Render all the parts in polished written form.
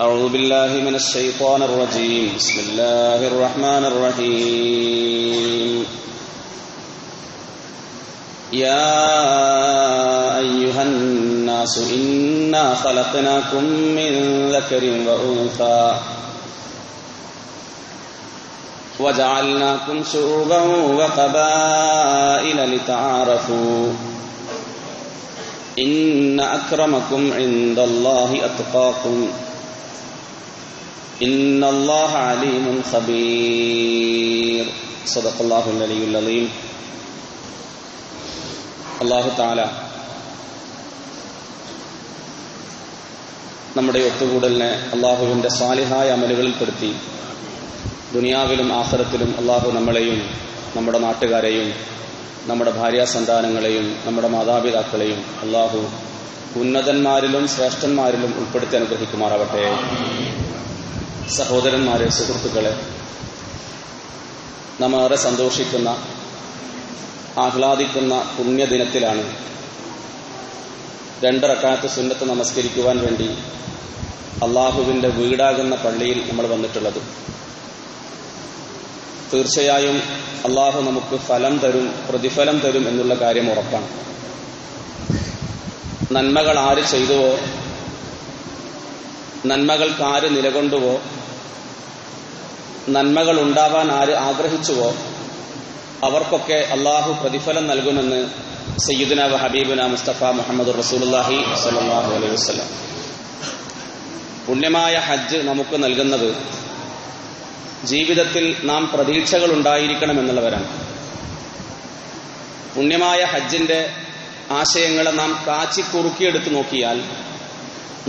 أعوذ بالله من الشيطان الرجيم بسم الله الرحمن الرحيم يا أيها الناس إنا خلقناكم من ذكر وأنثى وجعلناكم شعوبا وقبائل لتعارفوا إن أكرمكم عند الله أتقاكم إن الله عليم خبير صدق الله العلي العظيم. അല്ലാഹു തആല നമ്മുടെ ഒത്തുകൂടലിനെ അല്ലാഹുവിൻ്റെ സാലിഹായ അമലുകളിൽ പെടുത്തി ദുനിയാവിലും ആഖിറത്തിലും അല്ലാഹു നമ്മളെയും നമ്മുടെ നാട്ടുകാരെയും നമ്മുടെ ഭാര്യാസന്താനങ്ങളെയും നമ്മുടെ മാതാപിതാക്കളെയും അല്ലാഹു ഉന്നതന്മാരിലും ശ്രേഷ്ഠന്മാരിലും ഉൾപ്പെടുത്തി അനുഗ്രഹിക്കുമാറാവട്ടെ. സഹോദരന്മാരെ, സുഹൃത്തുക്കളെ, നാം ഏറെ സന്തോഷിക്കുന്ന ആഹ്ലാദിക്കുന്ന പുണ്യദിനത്തിലാണ് 2 റക്അത്ത് സുന്നത്ത് നമസ്കരിക്കുവാൻ വേണ്ടി അള്ളാഹുവിൻ്റെ വീടാകുന്ന പള്ളിയിൽ നമ്മൾ വന്നിട്ടുള്ളത്. തീർച്ചയായും അള്ളാഹു നമുക്ക് ഫലം തരും, പ്രതിഫലം തരും എന്നുള്ള കാര്യം ഉറപ്പാണ്. നന്മകൾ ആര് ചെയ്തുവോ, നന്മകൾക്കാര് നിലകൊണ്ടുവോ, നന്മകൾ ഉണ്ടാവാൻ ആര് ആഗ്രഹിച്ചുവോ അവർക്കൊക്കെ അള്ളാഹു പ്രതിഫലം നൽകുമെന്ന് സയ്യിദുന വ ഹബീബുന മുസ്തഫ മുഹമ്മദ് റസൂലുള്ളാഹി സ്വല്ലല്ലാഹു അലൈഹി വസല്ലം. പുണ്യമായ ഹജ്ജ് നമുക്ക് നൽകുന്നത് ജീവിതത്തിൽ നാം പ്രതീക്ഷകൾ ഉണ്ടായിരിക്കണമെന്നുള്ളവരാണ്. പുണ്യമായ ഹജ്ജിന്റെ ആശയങ്ങളെ നാം കാച്ചിക്കുറുക്കിയെടുത്ത് നോക്കിയാൽ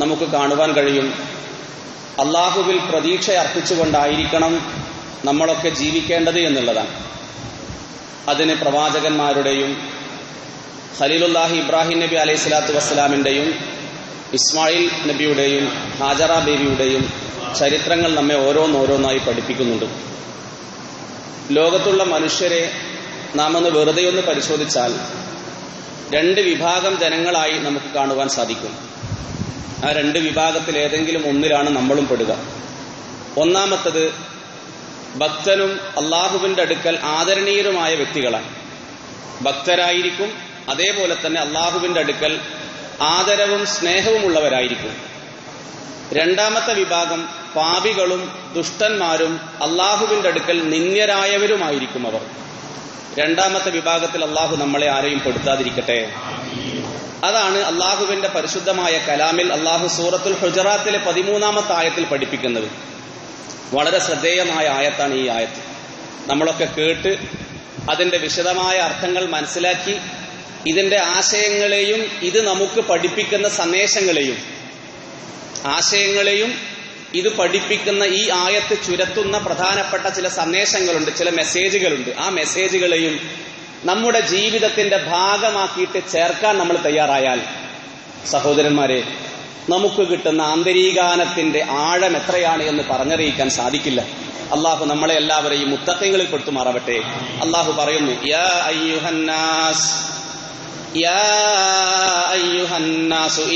നമുക്ക് കാണുവാൻ കഴിയും, അള്ളാഹുവിൽ പ്രതീക്ഷ അർപ്പിച്ചുകൊണ്ടായിരിക്കണം നമ്മളൊക്കെ ജീവിക്കേണ്ടത് എന്നുള്ളതാണ്. അതിന് പ്രവാചകന്മാരുടെയും ഖലീലുല്ലാഹി ഇബ്രാഹിം നബി അലൈഹി സ്വലാത്തു വസ്സലാമിൻ്റെയും ഇസ്മായിൽ നബിയുടെയും ഹാജറ ബീവിയുടെയും ചരിത്രങ്ങൾ നമ്മെ ഓരോന്നോരോന്നായി പഠിപ്പിക്കുന്നുണ്ട്. ലോകത്തുള്ള മനുഷ്യരെ നാം ഒന്ന് വെറുതെ ഒന്ന് പരിശോധിച്ചാൽ 2 വിഭാഗം ജനങ്ങളായി നമുക്ക് കാണുവാൻ സാധിക്കും. ആ 2 വിഭാഗത്തിൽ ഏതെങ്കിലും ഒന്നിലാണ് നമ്മളും പെടുക. ഒന്നാമത്തത് ഭക്തനും അള്ളാഹുവിൻ്റെ അടുക്കൽ ആദരണീയരുമായ വ്യക്തികളാണ്. ഭക്തരായിരിക്കും, അതേപോലെ തന്നെ അള്ളാഹുവിൻ്റെ അടുക്കൽ ആദരവും സ്നേഹവും ഉള്ളവരായിരിക്കും. രണ്ടാമത്തെ വിഭാഗം പാപികളും ദുഷ്ടന്മാരും അള്ളാഹുവിൻ്റെ അടുക്കൽ നിന്ദ്യരായവരുമായിരിക്കും അവർ. രണ്ടാമത്തെ വിഭാഗത്തിൽ അള്ളാഹു നമ്മളെ ആരെയും പെടുത്താതിരിക്കട്ടെ. അതാണ് അള്ളാഹുവിൻ്റെ പരിശുദ്ധമായ കലാമിൽ അള്ളാഹു സൂറത്തുൽ ഹുജറാത്തിലെ 13-ാമത്തെ ആയത്തിൽ പഠിപ്പിക്കുന്നത്. വളരെ ശ്രദ്ധേയമായ ആയത്താണ് ഈ ആയത്ത്. നമ്മളൊക്കെ കേട്ട് അതിൻ്റെ വിശദമായ അർത്ഥങ്ങൾ മനസ്സിലാക്കി ഇതിൻ്റെ ആശയങ്ങളെയും ഇത് നമുക്ക് പഠിപ്പിക്കുന്ന സന്ദേശങ്ങളെയും ആശയങ്ങളെയും ഇത് പഠിപ്പിക്കുന്ന ഈ ആയത്ത് ചുരത്തുന്ന പ്രധാനപ്പെട്ട ചില സന്ദേശങ്ങളുണ്ട്, ചില മെസ്സേജുകളുണ്ട്. ആ മെസ്സേജുകളെയും നമ്മുടെ ജീവിതത്തിന്റെ ഭാഗമാക്കിയിട്ട് ചേർക്കാൻ നമ്മൾ തയ്യാറായാൽ, സഹോദരന്മാരെ, നമുക്ക് കിട്ടുന്ന ആന്തരികാനത്തിന്റെ ആഴം എത്രയാണ് എന്ന് പറഞ്ഞറിയിക്കാൻ സാധിക്കില്ല. അള്ളാഹു നമ്മളെ എല്ലാവരെയും മുത്തഖീങ്ങളിൽ പെടുത്തുമാറാവട്ടെ. അള്ളാഹു പറയുന്നു, യാ അയ്യുഹന്നാസ്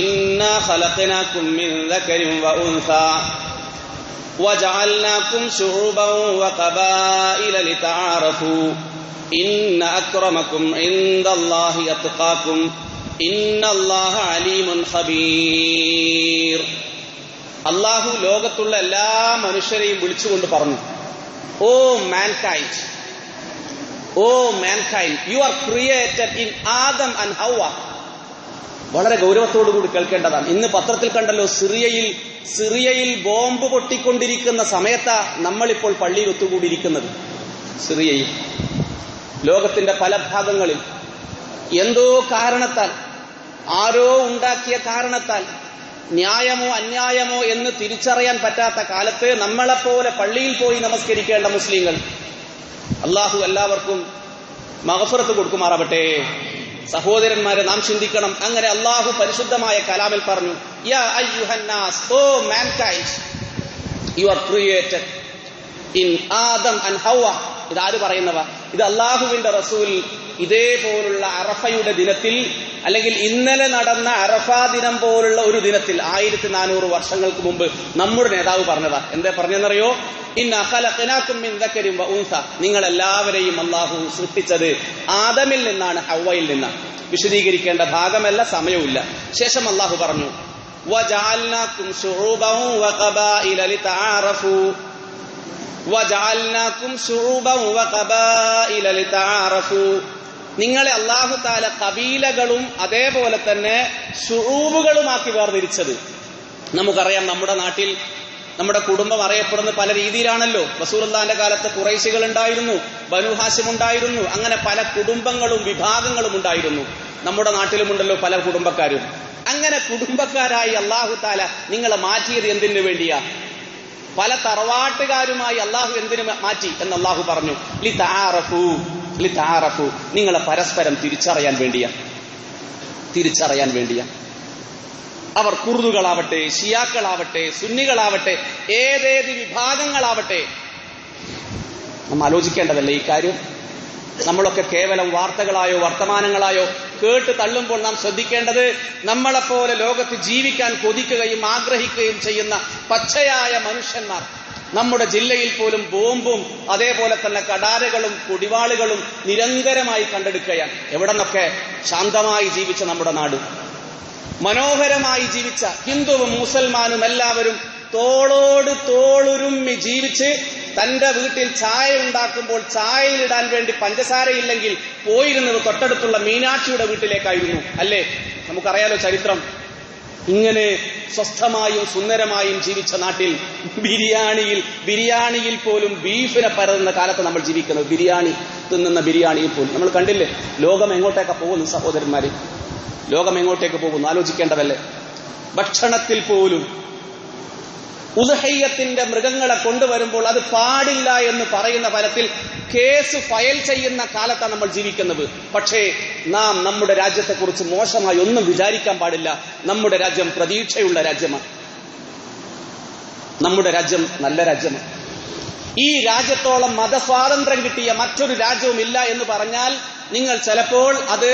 ഇന്നാ ഖലഖനാകും മിൻ ദക്കരിൻ വ ഉൻസാ വജഅൽനാകും ശുഉബൻ വഖബായില ലിതആറഫൂ ഇന്ന അക്രമകും ഇൻദല്ലാഹി അത്ഖാകും ഇന്നല്ലാഹ അലീമുൻ ഖബീർ. അള്ളാഹു ലോകത്തുള്ള എല്ലാ മനുഷ്യരെയും വിളിച്ചുകൊണ്ട് പറഞ്ഞു, O mankind, O mankind, you are created in Adam and Havva. വളരെ ഗൗരവത്തോടുകൂടി കേൾക്കേണ്ടതാണ്. ഇന്ന് പത്രത്തിൽ കണ്ടല്ലോ, സിറിയയിൽ ബോംബ് പൊട്ടിക്കൊണ്ടിരിക്കുന്ന സമയത്താ നമ്മളിപ്പോൾ പള്ളിയിൽ ഒത്തുകൂടിയിരിക്കുന്നത്. സിറിയയിൽ, ലോകത്തിന്റെ പല ഭാഗങ്ങളിൽ എന്തോ കാരണത്താൽ, ആരോ ഉണ്ടാക്കിയ കാരണത്താൽ, ന്യായമോ അന്യായമോ എന്ന് തിരിച്ചറിയാൻ പറ്റാത്ത കാലത്ത് നമ്മളെപ്പോലെ പള്ളിയിൽ പോയി നമസ്കരിക്കേണ്ട മുസ്ലിങ്ങൾ, അള്ളാഹു എല്ലാവർക്കും മഗ്ഫിറത്ത് കൊടുക്കുമാറാവട്ടെ. സഹോദരന്മാരെ, നാം ചിന്തിക്കണം. അങ്ങനെ അള്ളാഹു പരിശുദ്ധമായ കലാമിൽ പറഞ്ഞു, യാ അയ്യുഹന്നാസ്, O mankind, you are created in Adam and Havva. ഇതാര് പറയുന്നവ? ഇത് അള്ളാഹുവിന്റെ റസൂൽ ഇതേപോലുള്ള അറഫയുടെ ദിനത്തിൽ അല്ലെങ്കിൽ ഇന്നലെ നടന്ന അറഫാ ദിനം പോലുള്ള ഒരു ദിനത്തിൽ 1400 വർഷങ്ങൾക്ക് മുമ്പ് നമ്മുടെ നേതാവ് പറഞ്ഞതാ. എന്താ പറഞ്ഞെന്നറിയോ? ഇന്നാ ഖലഖനാകും മിൻ ദക്കരിൻ വ ഉൻസ, നിങ്ങൾ എല്ലാവരെയും അല്ലാഹു സൃഷ്ടിച്ചത് ആദമിൽ നിന്നാണ്, ഹവ്വയിൽ നിന്നാണ്. വിശദീകരിക്കേണ്ട ഭാഗമല്ല, സമയവുമില്ല. ശേഷം അല്ലാഹു പറഞ്ഞു വജഅൽനാകും ശുഊബൻ വഖബായില ലിതആറഫു, വജഅൽനാകും ശുഊബൻ വഖബായില ലിതആറഫു, നിങ്ങളെ അല്ലാഹു തആല കബീലകളും അതേപോലെ തന്നെ ശുഊബുകളുമാക്കി വേർതിരിച്ചത്. നമുക്കറിയാം, നമ്മുടെ നാട്ടിൽ നമ്മുടെ കുടുംബം അറിയപ്പെടുന്ന പല രീതിയിലാണല്ലോ. റസൂലുള്ളാഹിന്റെ കാലത്ത് ഖുറൈശികൾ ഉണ്ടായിരുന്നു, ബനു ഹാശിം ഉണ്ടായിരുന്നു, അങ്ങനെ പല കുടുംബങ്ങളും വിഭാഗങ്ങളും ഉണ്ടായിരുന്നു. നമ്മുടെ നാട്ടിലുമുണ്ടല്ലോ പല കുടുംബക്കാരും. അങ്ങനെ കുടുംബക്കാരായി അല്ലാഹു തആല നിങ്ങളെ മാറ്റിയത് എന്തിനു വേണ്ടിയാ? പല തറവാട്ടുകാരുമായി അല്ലാഹു എന്തിനു മാറ്റി എന്ന് അല്ലാഹു പറഞ്ഞു, ലിതആറഫു, ലിതആറഫു, നിങ്ങളെ പരസ്പരം തിരിച്ചറിയാൻ വേണ്ടിയാ, തിരിച്ചറിയാൻ വേണ്ടിയാ. അവർ കുർദുകളാവട്ടെ, ഷിയാക്കളാവട്ടെ, സുന്നികളാവട്ടെ, ഏതേത് വിഭാഗങ്ങളാവട്ടെ, നാം ആലോചിക്കേണ്ടതല്ലേ ഈ കാര്യം? നമ്മളൊക്കെ കേവലം വാർത്തകളായോ വർത്തമാനങ്ങളായോ കേട്ട് തള്ളുമ്പോൾ നാം ശ്രദ്ധിക്കേണ്ടത്, നമ്മളെപ്പോലെ ലോകത്ത് ജീവിക്കാൻ കൊതിക്കുകയും ആഗ്രഹിക്കുകയും ചെയ്യുന്ന പച്ചയായ മനുഷ്യന്മാർ നമ്മുടെ ജില്ലയിൽ പോലും ബോംബും അതേപോലെ തന്നെ കടാരകളും കുടിവാളുകളും നിരന്തരമായി കണ്ടെടുക്കുകയാണ്. എവിടെ നിന്നൊക്കെ ശാന്തമായി ജീവിച്ച നമ്മുടെ നാട്, മനോഹരമായി ജീവിച്ച ഹിന്ദുവും മുസൽമാനും എല്ലാവരും തോളോട് തോളുരുമ്മി ജീവിച്ച് തന്റെ വീട്ടിൽ ചായ ഉണ്ടാക്കുമ്പോൾ ചായയിലിടാൻ വേണ്ടി പഞ്ചസാരയില്ലെങ്കിൽ പോയിരുന്നത് തൊട്ടടുത്തുള്ള മീനാക്ഷിയുടെ വീട്ടിലേക്കായിരുന്നു. അല്ലേ? നമുക്കറിയാലോ ചരിത്രം. ഇങ്ങനെ സ്വസ്ഥമായും സുന്ദരമായും ജീവിച്ച നാട്ടിൽ ബിരിയാണിയിൽ പോലും ബീഫിനെ പരതുന്ന കാലത്ത് നമ്മൾ ജീവിക്കുന്നത്. ബിരിയാണി തിന്നുന്ന ബിരിയാണിയിൽ പോലും നമ്മൾ കണ്ടില്ലേ? ലോകം എങ്ങോട്ടേക്കാ പോകുന്നു സഹോദരന്മാരെ? ലോകം എങ്ങോട്ടേക്ക് പോകുന്നു? ആലോചിക്കേണ്ടതല്ലേ? ഭക്ഷണത്തിൽ പോലും ഉദ്ഹയ്യത്തിന്റെ മൃഗങ്ങളെ കൊണ്ടുവരുമ്പോൾ അത് പാടില്ല എന്ന് പറയുന്ന ഫലത്തിൽ കേസ് ഫയൽ ചെയ്യുന്ന കാലത്താണ് നമ്മൾ ജീവിക്കുന്നത്. പക്ഷേ നാം നമ്മുടെ രാജ്യത്തെക്കുറിച്ച് മോശമായി ഒന്നും വിചാരിക്കാൻ പാടില്ല. നമ്മുടെ രാജ്യം പ്രതീക്ഷയുള്ള രാജ്യമാണ്. നമ്മുടെ രാജ്യം നല്ല രാജ്യമാണ്. ഈ രാജ്യത്തോളം മതസ്വാതന്ത്ര്യം കിട്ടിയ മറ്റൊരു രാജ്യവും ഇല്ല എന്ന് പറഞ്ഞാൽ നിങ്ങൾ ചിലപ്പോൾ അത്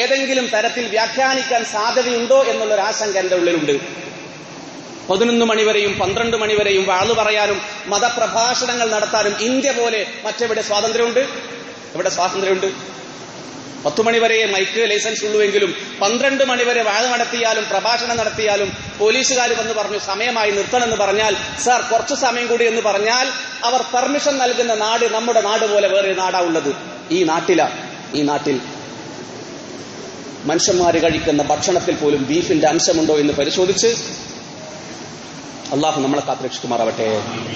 ഏതെങ്കിലും തരത്തിൽ വ്യാഖ്യാനിക്കാൻ സാധ്യതയുണ്ടോ എന്നുള്ളൊരു ആശങ്ക എന്റെ ഉള്ളിലുണ്ട്. 11 മണിവരെയും 12 മണിവരെയും വാള് പറയാനും മതപ്രഭാഷണങ്ങൾ നടത്താനും ഇന്ത്യ പോലെ മറ്റെവിടെ സ്വാതന്ത്ര്യമുണ്ട്? എവിടെ സ്വാതന്ത്ര്യമുണ്ട്? 10 മണിവരെ മൈക്ക് ലൈസൻസ് ഉള്ളുവെങ്കിലും 12 മണിവരെ വാള് നടത്തിയാലും പ്രഭാഷണം നടത്തിയാലും പോലീസുകാർ വന്ന് പറഞ്ഞു സമയമായി നിർത്തണമെന്ന് പറഞ്ഞാൽ, സാർ കുറച്ചു സമയം കൂടി എന്ന് പറഞ്ഞാൽ അവർ പെർമിഷൻ നൽകുന്ന നാട് നമ്മുടെ നാട് പോലെ വേറെ നാടാ ഉള്ളത്. ഈ നാട്ടിൽ മനുഷ്യന്മാര് കഴിക്കുന്ന ഭക്ഷണത്തിൽ പോലും ബീഫിന്റെ അംശമുണ്ടോ എന്ന് പരിശോധിച്ച് അള്ളാഹു നമ്മളെ കാത്തുരക്ഷിക്കുമാറാവട്ടെ.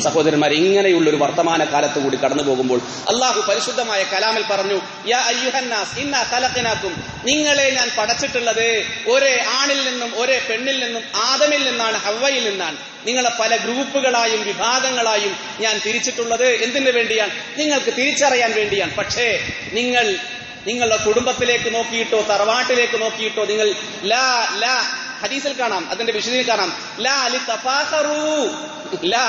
സഹോദരന്മാരെ, ഇങ്ങനെയുള്ളൊരു വർത്തമാന കാലത്ത് കൂടി കടന്നു പോകുമ്പോൾ അള്ളാഹു പരിശുദ്ധമായ കലാമിൽ പറഞ്ഞു, യാ അയ്യുഹന്നാസ് ഇന്നാ ഖലഖനാകും, നിങ്ങളെ ഞാൻ പടച്ചിട്ടുള്ളത് ഒരേ ആണിൽ നിന്നും ഒരേ പെണ്ണിൽ നിന്നും ആദമിൽ നിന്നാണ്, ഹവ്വയിൽ നിന്നാണ്. നിങ്ങളെ പല ഗ്രൂപ്പുകളായും വിഭാഗങ്ങളായും ഞാൻ തിരിച്ചിട്ടുള്ളത് എന്തിനു വേണ്ടിയാണ്? നിങ്ങൾക്ക് തിരിച്ചറിയാൻ വേണ്ടിയാണ്. പക്ഷേ നിങ്ങളുടെ കുടുംബത്തിലേക്ക് നോക്കിയിട്ടോ തറവാട്ടിലേക്ക് നോക്കിയിട്ടോ നിങ്ങൾ ഹദീസിൽ കാണാം, അതിന്റെ വിശദീകരണം കാണാം, ലാ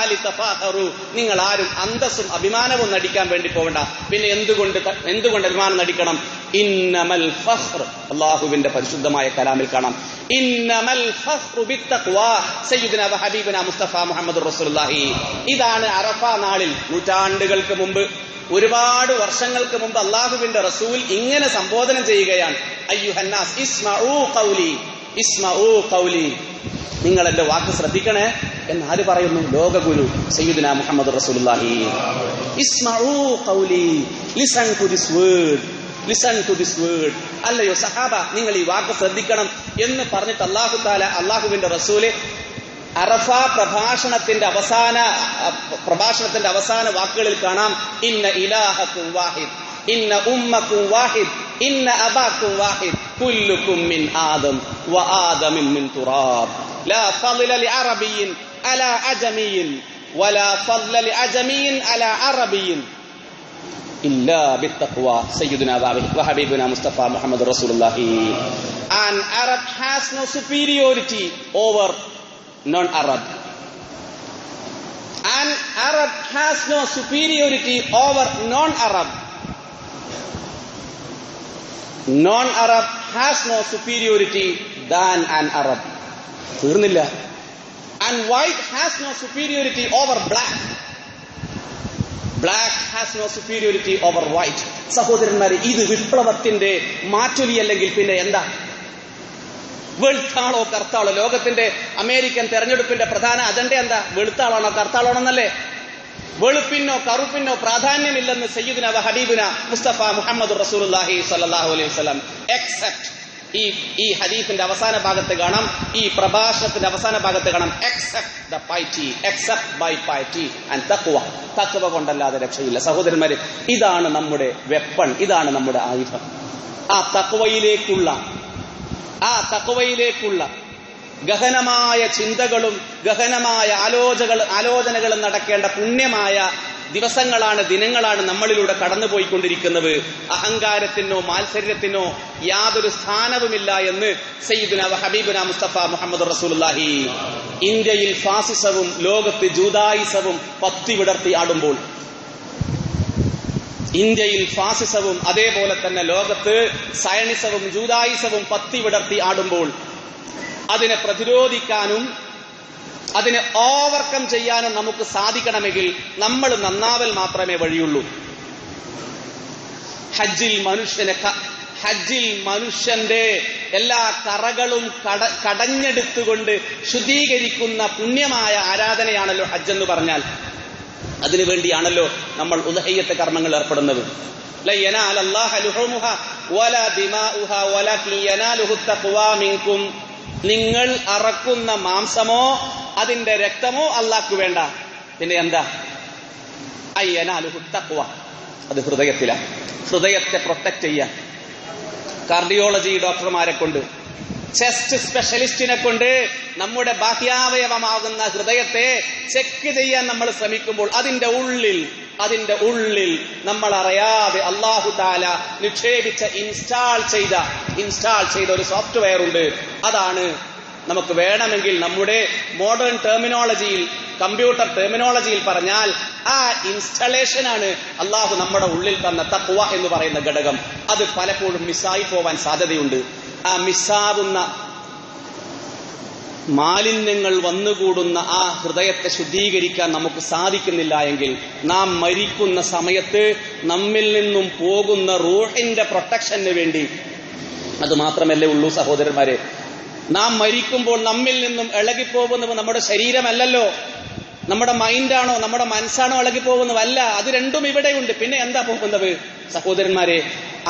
ലിതഫാഖറു, നിങ്ങൾ ആരും അന്തസ്സും അഭിമാനവും നടിക്കാൻ വേണ്ടി പോകണ്ട. പിന്നെ എന്തുകൊണ്ട് അഭിമാനം നടിക്കണം? ഇന്നമൽ ഫഖ്ർ, അല്ലാഹുവിന്റെ പരിശുദ്ധമായ കലാമിൽ കാണാം, ഇന്നമൽ ഫഖ്റു ബിത്തഖ്വാ സയ്യിദുനാ വ ഹബീബുനാ മുസ്തഫ മുഹമ്മദുർ റസൂലുള്ളാഹി. ഇതാണ് അറഫ നാളിൽ നൂറ്റാണ്ടുകൾക്ക് മുമ്പ്, ഒരുപാട് വർഷങ്ങൾക്ക് മുമ്പ് അല്ലാഹുവിന്റെ റസൂൽ ഇങ്ങനെ സംബോധന ചെയ്യുകയാണ്, അയ്യുഹന്നാസ് ഇസ്മഊ ഖൗലി, ഇസ്മഊ ഖൗലി, നിങ്ങൾ എന്റെ വാക്ക് ശ്രദ്ധിക്കണേ എന്ന് ആര് പറയുന്നു? ലോകഗുരു സയ്യിദുനാ മുഹമ്മദ് റസൂലുള്ളാഹി. ഇസ്മഊ ഖൗലി, listen to this word, listen to this word. അല്ലയോ സഹാബ, നിങ്ങൾ ഈ വാക്ക് ശ്രദ്ധിക്കണം എന്ന് പറഞ്ഞിട്ട് അല്ലാഹു തആല അല്ലാഹുവിന്റെ റസൂല് അറഫ പ്രഭാഷണത്തിന്റെ അവസാന വാക്കുകളിൽ കാണാം, ഇന്ന ഇലാഹക്കും വാഹിദ്, ഇന്ന ഉമ്മക്കും വാഹിദ്, ഇന്ന അബാക്കും വാഹിദ്, കുല്ലുക്കും മിൻ ആദം വ ആദമിൻ മിൻ തുറാബ്, ലാ ഫളല ലിഅറബിയ്യിൻ അലാ അജമിയ്യിൻ വലാ ഫളല ലിഅജമിയ്യിൻ അലാ അറബിയ്യിൻ ഇല്ലാ ബിത്തഖ്വാ സയ്യിദുനാ വ ഹബീബുനാ മുസ്തഫ മുഹമ്മദ് റസൂലുള്ളാഹി. An Arab has no superiority over non-Arab. An Arab has no superiority over non-Arab. Non-Arab has no superiority than an Arab. തീർന്നില്ല. And white has no superiority over black. Black has no superiority over white. സഹോദരന്മാരെ, ഇത് വിപ്ലവത്തിന്റെ മാറ്റൊലിയല്ലെങ്കിൽ പിന്നെ എന്താ? വെളുത്താളോ കറുത്താളോ? ലോകത്തിന്റെ American തെരഞ്ഞെടുപ്പിന്റെ പ്രധാന agenda എന്താ? വെളുത്താളാണോ കറുത്താളാണോ എന്നല്ലേ? വെളുപ്പിനോ കറുപ്പിനോ പ്രാധാന്യമില്ലെന്ന് സയ്യിദുന വ ഹബീബുന മുസ്തഫ മുഹമ്മദ് റസൂലുള്ളാഹി സ്വല്ലല്ലാഹു അലൈഹി വസല്ലം. എക്സെപ്റ്റ് ഈ ഹദീസിന്റെ അവസാന ഭാഗത്ത് കാണാം, ഈ പ്രഭാഷണത്തിന്റെ അവസാന ഭാഗത്ത് കാണാം, except the piety, except by piety and തഖ്വ. തഖ്വ കൊണ്ടല്ലാതെ രക്ഷയില്ല. സഹോദരന്മാരെ, ഇതാണ് നമ്മുടെ വെപ്പൺ, ഇതാണ് നമ്മുടെ ആയുധം. ആ തഖ്വയിലേക്കുള്ള ഗഹനമായ ചിന്തകളും ഗഹനമായ ആലോചനകളും നടക്കേണ്ട പുണ്യമായ ദിവസങ്ങളാണ്, ദിനങ്ങളാണ് നമ്മളിലൂടെ കടന്നുപോയിക്കൊണ്ടിരിക്കുന്നത്. അഹങ്കാരത്തിനോ മാത്സര്യത്തിനോ യാതൊരു സ്ഥാനവുമില്ല എന്ന് സയ്യിദുന വ ഹബീബുന മുസ്തഫ മുഹമ്മദ് റസൂലുള്ളാഹി. ഇന്ത്യയിൽ ഫാസിസവും ലോകത്ത് ജൂദായിസവും പത്തി വിടർത്തി ആടുമ്പോൾ, ഇന്ത്യയിൽ ഫാസിസവും അതേപോലെ തന്നെ ലോകത്ത് സയണിസവും ജൂദായിസവും പത്തി വിടർത്തി ആടുമ്പോൾ അതിനെ പ്രതിരോധിക്കാനും അതിനെ ഓവർകം ചെയ്യാനും നമുക്ക് സാധിക്കണമെങ്കിൽ നമ്മൾ നന്നാവൽ മാത്രമേ വഴിയുള്ളൂ. ഹജ്ജിൽ മനുഷ്യന്റെ എല്ലാ കറകളും കടഞ്ഞെടുത്തുകൊണ്ട് ശുദ്ധീകരിക്കുന്ന പുണ്യമായ ആരാധനയാണല്ലോ ഹജ്ജ് എന്ന് പറഞ്ഞാൽ. അതിനുവേണ്ടിയാണല്ലോ നമ്മൾ ഉദ്ഹിയ്യത്ത് കർമ്മങ്ങൾ ഏർപ്പെടുന്നത്. ലൻ യനാലല്ലാഹ ലുഹൂമുഹാ വലാ ദിമാഉഹാ വലകിൻ യനാലുഹു തഖ്വാ മിൻകും. നിങ്ങൾ അറക്കുന്ന മാംസമോ അതിന്റെ രക്തമോ അല്ലാഹ്ക്ക് വേണ്ട. പിന്നെ എന്താ? അയ്യനാലുഹു തഖ്വ. അത് ഹൃദയത്തിലാണ്. ഹൃദയത്തെ പ്രൊട്ടക്ട് ചെയ്യാൻ കാർഡിയോളജി ഡോക്ടർമാരെ കൊണ്ട്, ചെസ്റ്റ് സ്പെഷ്യലിസ്റ്റിനെ കൊണ്ട് നമ്മുടെ ബാഹ്യാവയവമാകുന്ന ഹൃദയത്തെ ചെക്ക് ചെയ്യാൻ നമ്മൾ ശ്രമിക്കുമ്പോൾ അതിന്റെ ഉള്ളിൽ നമ്മൾ അറിയാതെ അല്ലാഹു തആല നിക്ഷേപിച്ച ഇൻസ്റ്റാൾ ചെയ്ത ഒരു സോഫ്റ്റ്വെയർ ഉണ്ട്. അതാണ് നമുക്ക് വേണമെങ്കിൽ നമ്മുടെ മോഡേൺ ടെർമിനോളജിയിൽ, കമ്പ്യൂട്ടർ ടെർമിനോളജിയിൽ പറഞ്ഞാൽ ആ ഇൻസ്റ്റലേഷനാണ് അല്ലാഹു നമ്മുടെ ഉള്ളിൽ തന്ന തഖ്വ എന്ന് പറയുന്ന ഘടകം. അത് പലപ്പോഴും മിസ്സായി പോവാൻ സാധ്യതയുണ്ട്. ആ മിസ്സാവുന്ന മാലിന്യങ്ങൾ വന്നുകൂടുന്ന ആ ഹൃദയത്തെ ശുദ്ധീകരിക്കാൻ നമുക്ക് സാധിക്കുന്നില്ല എങ്കിൽ നാം മരിക്കുന്ന സമയത്ത് നമ്മിൽ നിന്നും പോകുന്ന റൂഹിന്റെ പ്രൊട്ടക്ഷന് വേണ്ടി, അത് മാത്രമല്ലേ ഉള്ളൂ സഹോദരന്മാരെ, നാം മരിക്കുമ്പോൾ നമ്മിൽ നിന്നും ഇളകിപ്പോകുന്നത് നമ്മുടെ ശരീരമല്ലല്ലോ, നമ്മുടെ മൈൻഡാണോ നമ്മുടെ മനസ്സാണോ ഇളകിപ്പോകുന്നതല്ല. അത് രണ്ടും ഇവിടെയുണ്ട്. പിന്നെ എന്താ പോകുന്നത് സഹോദരന്മാരെ?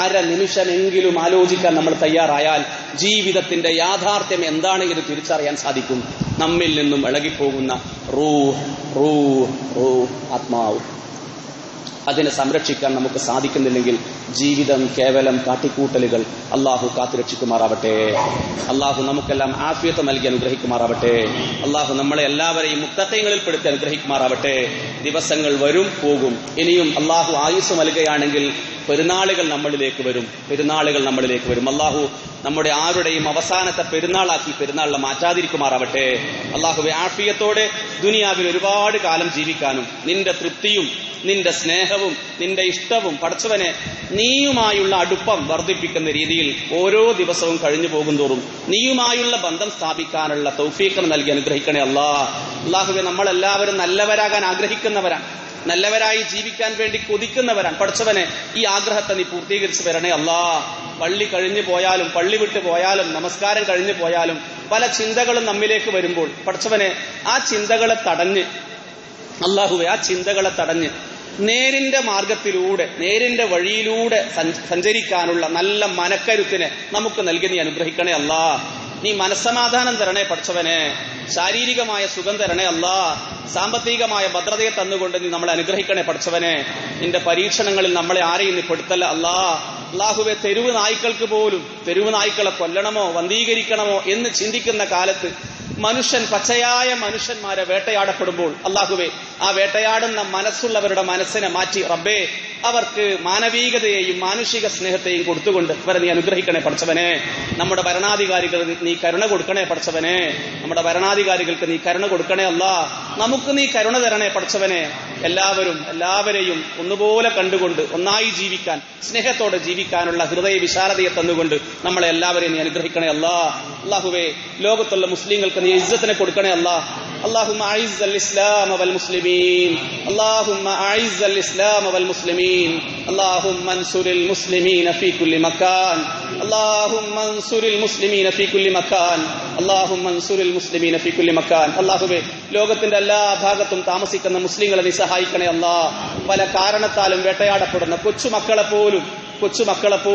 അര നിമിഷമെങ്കിലും ആലോചിക്കാൻ നമ്മൾ തയ്യാറായാൽ ജീവിതത്തിന്റെ യാഥാർത്ഥ്യം എന്താണ് എന്ന് തിരിച്ചറിയാൻ സാധിക്കും. നമ്മിൽ നിന്നും ഇളകിപ്പോകുന്ന ആത്മാവ്, അതിനെ സംരക്ഷിക്കാൻ നമുക്ക് സാധിക്കുന്നില്ലെങ്കിൽ ജീവിതം കേവലം കാട്ടിക്കൂട്ടലുകൾ. അള്ളാഹു കാത്തുരക്ഷിക്കുമാറാവട്ടെ. അള്ളാഹു നമുക്കെല്ലാം ആഫിയത്ത് നൽകി അനുഗ്രഹിക്കുമാറാവട്ടെ. അള്ളാഹു നമ്മളെ എല്ലാവരെയും മുത്തഖീങ്ങളിൽ പെടുത്തി അനുഗ്രഹിക്കുമാറാവട്ടെ. ദിവസങ്ങൾ വരും പോകും. ഇനിയും അള്ളാഹു ആയുസ് നൽകുകയാണെങ്കിൽ പെരുന്നാളുകൾ നമ്മളിലേക്ക് വരും. അള്ളാഹു നമ്മുടെ ആരുടെയും അവസാനത്തെ പെരുന്നാളാക്കി പെരുന്നാളിനെ മാറ്റാതിരിക്കുമാറാവട്ടെ. അള്ളാഹുവെ ആഫിയത്തോടെ ദുനിയാവിൽ ഒരുപാട് കാലം ജീവിക്കാനും നിന്റെ തൃപ്തിയും നിന്റെ സ്നേഹവും നിന്റെ ഇഷ്ടവും പടച്ചവനെ നീയുമായുള്ള അടുപ്പം വർദ്ധിപ്പിക്കുന്ന രീതിയിൽ ഓരോ ദിവസവും കഴിഞ്ഞു പോകുന്തോറും നീയുമായുള്ള ബന്ധം സ്ഥാപിക്കാനുള്ള തൗഫീഖ് നൽകി അനുഗ്രഹിക്കണേ അല്ലാഹുവേ. നമ്മളെല്ലാവരും നല്ലവരാകാൻ ആഗ്രഹിക്കുന്നവരാണ്, നല്ലവരായി ജീവിക്കാൻ വേണ്ടി കൊതിക്കുന്നവരാണ്. പടച്ചവനെ, ഈ ആഗ്രഹത്തെ നീ പൂർത്തീകരിച്ചു വരണേ പള്ളി കഴിഞ്ഞു പോയാലും പള്ളി വിട്ടു പോയാലും നമസ്കാരം കഴിഞ്ഞു പോയാലും പല ചിന്തകളും നമ്മിലേക്ക് വരുമ്പോൾ പടച്ചവനെ ആ ചിന്തകളെ തടഞ്ഞ് നേരിന്റെ മാർഗത്തിലൂടെ നേരിന്റെ വഴിയിലൂടെ സഞ്ചരിക്കാനുള്ള നല്ല മനക്കരുത്തിനെ നമുക്ക് നൽകി നീ അനുഗ്രഹിക്കണേ നീ മനസ്സമാധാനം തരണേ പടച്ചവനെ, ശാരീരികമായ സുഖം തരണേ സാമ്പത്തികമായ ഭദ്രതയെ തന്നുകൊണ്ട് നീ നമ്മളെ അനുഗ്രഹിക്കണേ പടച്ചവനെ. നിന്റെ പരീക്ഷണങ്ങളിൽ നമ്മളെ ആരെയും നീ പെടുത്തല്ല അല്ലാഹുവേ. തെരുവ് നായ്ക്കൾക്ക് പോലും തെരുവ് നായ്ക്കളെ കൊല്ലണമോ വന്ധീകരിക്കണമോ എന്ന് ചിന്തിക്കുന്ന കാലത്ത് പച്ചയായ മനുഷ്യന്മാരെ വേട്ടയാടപ്പെടുമ്പോൾ അല്ലാഹുവേ, ആ വേട്ടയാടുന്ന മനസ്സുള്ളവരുടെ മനസ്സിനെ മാറ്റി റബ്ബേ അവർക്ക് മാനവികതയെയും മാനുഷിക സ്നേഹത്തെയും കൊടുത്തുകൊണ്ട് അവരെ നീ അനുഗ്രഹിക്കണേ പടച്ചവനെ. നമ്മുടെ ഭരണാധികാരികൾ നീ കരുണ കൊടുക്കണേ പടച്ചവനെ. നമ്മുടെ ഭരണാധികാരികൾക്ക് നീ കരുണ കൊടുക്കണേ അല്ലാ. നമുക്ക് നീ കരുണ തരണേ പടച്ചവനെ. എല്ലാവരെയും ഒന്നുപോലെ കണ്ടുകൊണ്ട് ഒന്നായി ജീവിക്കാൻ, സ്നേഹത്തോടെ ജീവിക്കാനുള്ള ഹൃദയ വിശാലതയെ തന്നുകൊണ്ട് നമ്മളെ എല്ലാവരെയും നീ അനുഗ്രഹിക്കണേ അല്ലാ. അല്ലാഹുവേ, ലോകത്തുള്ള മുസ്ലിങ്ങൾക്ക് നീ ഇസ്സത്തിനെ കൊടുക്കണേ അല്ലാ. اللهم أعز الإسلام والمسلمين اللهم أعز الإسلام والمسلمين اللهم انصر المسلمين في كل مكان اللهم انصر المسلمين في كل مكان اللهم انصر المسلمين في كل مكان. അല്ലാഹുവേ, ലോകത്തിന്റെ എല്ലാ ഭാഗത്തും താമസിക്കുന്ന മുസ്ലിങ്ങളെ നീ സഹായിക്കണേ അല്ലാ. പല കാരണത്താലും വേട്ടയാടപ്പെടുന്ന കൊച്ചുമക്കളെ പോലും